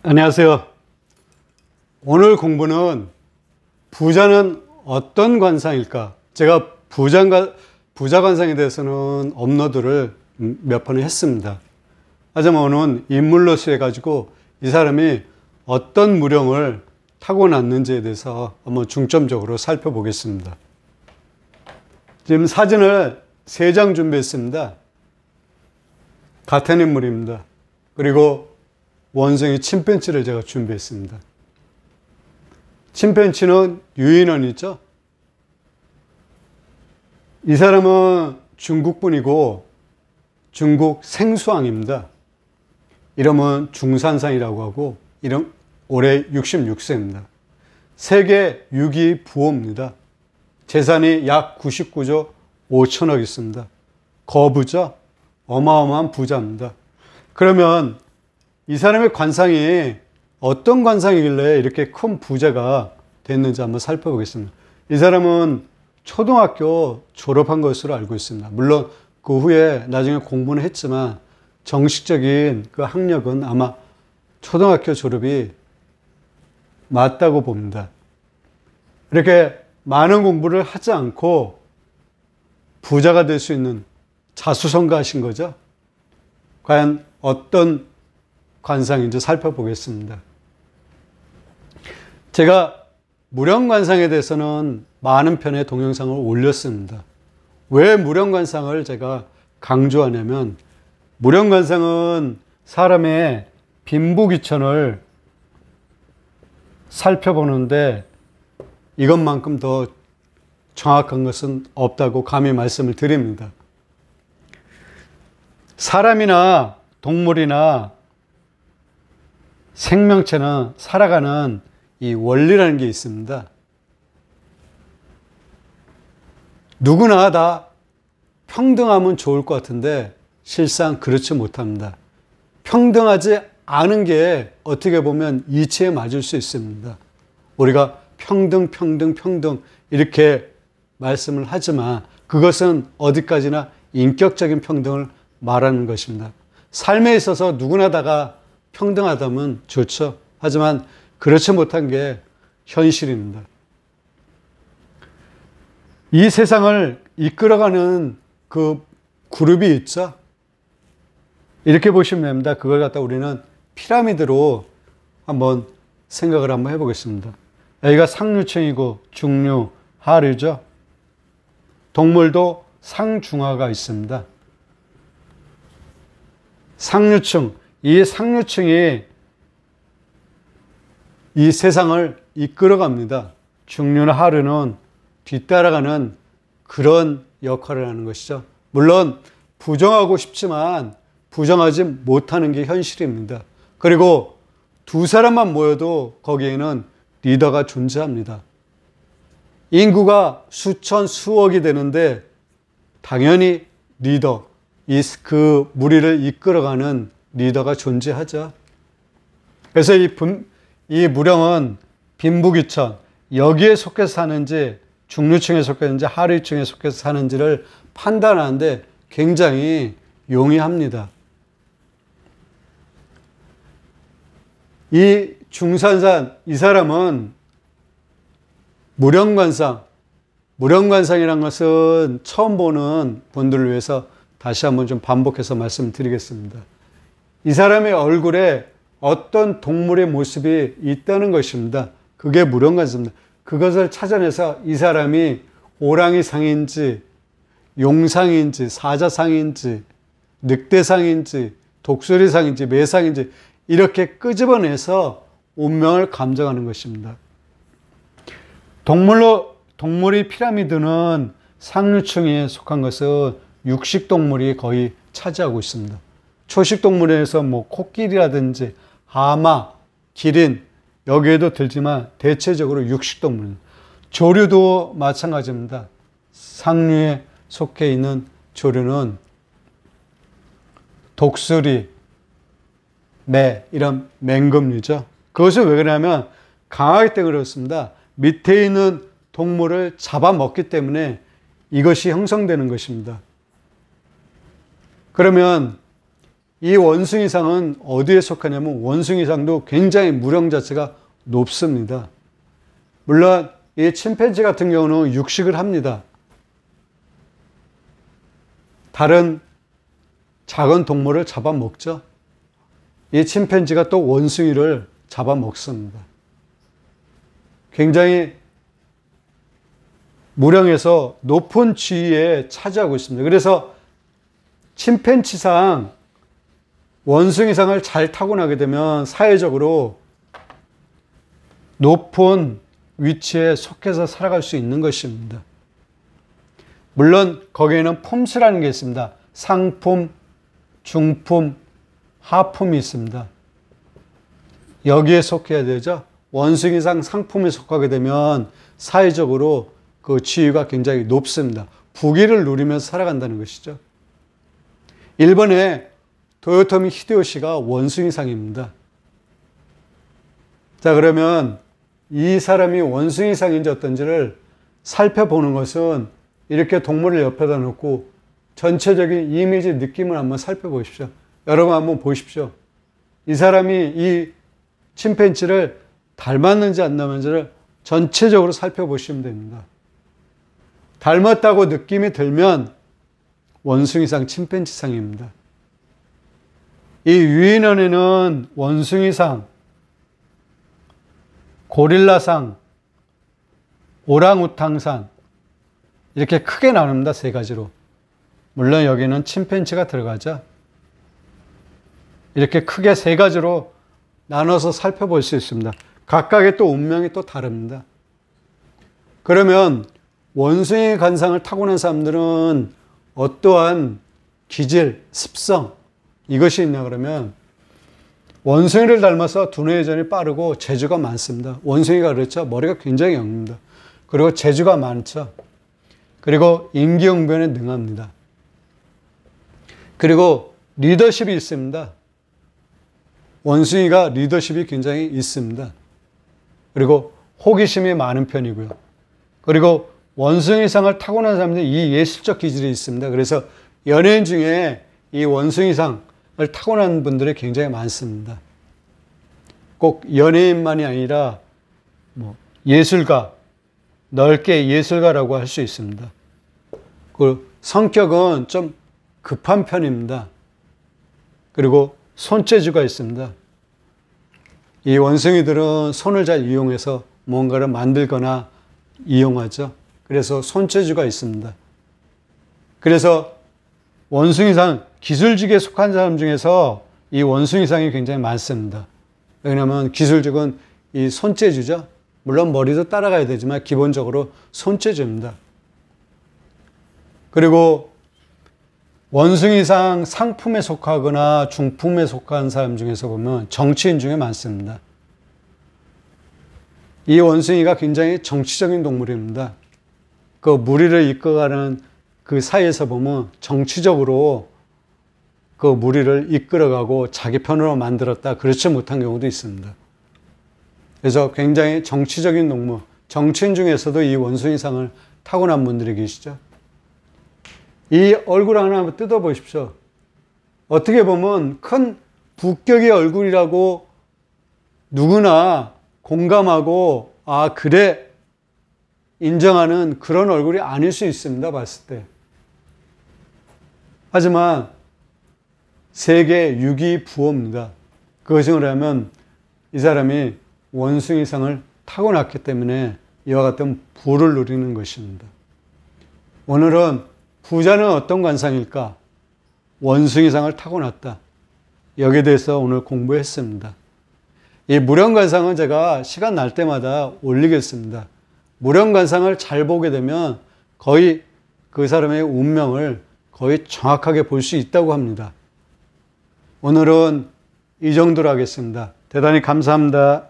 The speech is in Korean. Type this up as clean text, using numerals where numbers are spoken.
안녕하세요. 오늘 공부는 부자는 어떤 관상일까? 제가 부자 관상에 대해서는 업로드를 몇 번 했습니다. 하지만 오늘은 인물로서 해가지고 이 사람이 어떤 무령을 타고났는지에 대해서 한번 중점적으로 살펴보겠습니다. 지금 사진을 3장 준비했습니다. 같은 인물입니다. 그리고 원숭이 침팬지를 제가 준비했습니다. 침팬지는 유인원이죠. 이 사람은 중국 분이고 중국 생수왕입니다. 이름은 중산상이라고 하고 올해 66세입니다. 세계 6위 부호입니다. 재산이 약 99조 5천억 있습니다. 거부죠. 어마어마한 부자입니다. 그러면 이 사람의 관상이 어떤 관상이길래 이렇게 큰 부자가 됐는지 한번 살펴보겠습니다. 이 사람은 초등학교 졸업한 것으로 알고 있습니다. 물론 그 후에 나중에 공부는 했지만 정식적인 그 학력은 아마 초등학교 졸업이 맞다고 봅니다. 이렇게 많은 공부를 하지 않고 부자가 될 수 있는 자수성가하신 거죠. 과연 어떤 관상인지 살펴보겠습니다. 제가 무령관상에 대해서는 많은 편의 동영상을 올렸습니다. 왜 무령관상을 제가 강조하냐면 무령관상은 사람의 빈부귀천을 살펴보는데 이것만큼 더 정확한 것은 없다고 감히 말씀을 드립니다. 사람이나 동물이나 생명체는 살아가는 이 원리라는 게 있습니다. 누구나 다 평등하면 좋을 것 같은데 실상 그렇지 못합니다. 평등하지 않은 게 어떻게 보면 이치에 맞을 수 있습니다. 우리가 평등 이렇게 말씀을 하지만 그것은 어디까지나 인격적인 평등을 말하는 것입니다. 삶에 있어서 누구나 다가 평등하다면 좋죠. 하지만 그렇지 못한 게 현실입니다. 이 세상을 이끌어가는 그 그룹이 있죠. 이렇게 보시면 됩니다. 그걸 갖다 우리는 피라미드로 한번 생각을 한번 해보겠습니다. 여기가 상류층이고 중류, 하류죠. 동물도 상중하가 있습니다. 상류층, 이 상류층이 이 세상을 이끌어갑니다. 중류나 하류는 뒤따라가는 그런 역할을 하는 것이죠. 물론 부정하고 싶지만 부정하지 못하는 게 현실입니다. 그리고 두 사람만 모여도 거기에는 리더가 존재합니다. 인구가 수천, 수억이 되는데 당연히 리더, 그 무리를 이끌어가는 리더가 존재하죠. 그래서 이 무령은 빈부귀천, 여기에 속해서 사는지 중류층에 속했는지 하류층에 속해서 사는지를 판단하는데 굉장히 용이합니다. 이 중산산, 이 사람은 무령관상이란 것은 처음 보는 분들을 위해서 다시 한번 좀 반복해서 말씀드리겠습니다. 이 사람의 얼굴에 어떤 동물의 모습이 있다는 것입니다. 그게 무령관상입니다. 그것을 찾아내서 이 사람이 호랑이상인지 용상인지 사자상인지 늑대상인지 독수리상인지 매상인지 이렇게 끄집어내서 운명을 감정하는 것입니다. 동물의 피라미드는 상류층에 속한 것은 육식동물이 거의 차지하고 있습니다. 초식동물에서 코끼리라든지 하마, 기린 여기에도 들지만 대체적으로 육식동물. 조류도 마찬가지입니다. 상류에 속해 있는 조류는 독수리, 매 이런 맹금류죠. 그것은 왜 그러냐면 강하기 때문에 그렇습니다. 밑에 있는 동물을 잡아먹기 때문에 이것이 형성되는 것입니다. 그러면 이 원숭이상은 어디에 속하냐면 원숭이상도 굉장히 무령 자체가 높습니다. 물론 이 침팬지 같은 경우는 육식을 합니다. 다른 작은 동물을 잡아먹죠. 이 침팬지가 또 원숭이를 잡아먹습니다. 굉장히 무령에서 높은 지위에 차지하고 있습니다. 그래서 침팬지상, 원숭이상을 잘 타고나게 되면 사회적으로 높은 위치에 속해서 살아갈 수 있는 것입니다. 물론 거기에는 품수라는 게 있습니다. 상품, 중품, 하품이 있습니다. 여기에 속해야 되죠. 원숭이상 상품에 속하게 되면 사회적으로 그 지위가 굉장히 높습니다. 부귀를 누리면서 살아간다는 것이죠. 일본의 도요토미 히데요시가 원숭이상입니다. 자, 그러면 이 사람이 원숭이상인지 어떤지를 살펴보는 것은 이렇게 동물을 옆에다 놓고 전체적인 이미지 느낌을 한번 살펴보십시오. 여러분 한번 보십시오. 이 사람이 이 침팬지를 닮았는지 안 닮았는지를 전체적으로 살펴보시면 됩니다. 닮았다고 느낌이 들면 원숭이상, 침팬지상입니다. 이 유인원에는 원숭이상, 고릴라상, 오랑우탕상 이렇게 크게 나눕니다. 세 가지로. 물론 여기는 침팬지가 들어가죠. 이렇게 크게 세 가지로 나눠서 살펴볼 수 있습니다. 각각의 또 운명이 또 다릅니다. 그러면 원숭이 관상을 타고난 사람들은 어떠한 기질, 습성 이것이 있냐 그러면 원숭이를 닮아서 두뇌회전이 빠르고 재주가 많습니다. 원숭이가 그렇죠. 머리가 굉장히 엽니다. 그리고 재주가 많죠. 그리고 임기응변에 능합니다. 그리고 리더십이 있습니다. 원숭이가 리더십이 굉장히 있습니다. 그리고 호기심이 많은 편이고요. 그리고 원숭이상을 타고난 사람들이 이 예술적 기질이 있습니다. 그래서 연예인 중에 이 원숭이상을 타고난 분들이 굉장히 많습니다. 꼭 연예인만이 아니라 예술가, 넓게 예술가라고 할 수 있습니다. 그 성격은 좀 급한 편입니다. 그리고 손재주가 있습니다. 이 원숭이들은 손을 잘 이용해서 뭔가를 만들거나 이용하죠. 그래서 손재주가 있습니다. 그래서 원숭이상, 기술직에 속한 사람 중에서 이 원숭이상이 굉장히 많습니다. 왜냐하면 기술직은 이 손재주죠. 물론 머리도 따라가야 되지만 기본적으로 손재주입니다. 그리고 원숭이상 상품에 속하거나 중품에 속한 사람 중에서 보면 정치인 중에 많습니다. 이 원숭이가 굉장히 정치적인 동물입니다. 그 무리를 이끌어가는 그 사이에서 보면 정치적으로 그 무리를 이끌어가고 자기 편으로 만들었다. 그렇지 못한 경우도 있습니다. 그래서 굉장히 정치적인 동물, 정치인 중에서도 이 원숭이상을 타고난 분들이 계시죠. 이 얼굴 하나 뜯어보십시오. 어떻게 보면 큰 부격의 얼굴이라고 누구나 공감하고 아 그래 인정하는 그런 얼굴이 아닐 수 있습니다. 봤을 때. 하지만 세계 6위 부호입니다. 그것이 뭐냐면 이 사람이 원숭이상을 타고났기 때문에 이와 같은 부를 누리는 것입니다. 오늘은 부자는 어떤 관상일까? 원숭이상을 타고났다. 여기에 대해서 오늘 공부했습니다. 이 무령관상은 제가 시간 날 때마다 올리겠습니다. 무령관상을 잘 보게 되면 거의 그 사람의 운명을 거의 정확하게 볼 수 있다고 합니다. 오늘은 이 정도로 하겠습니다. 대단히 감사합니다.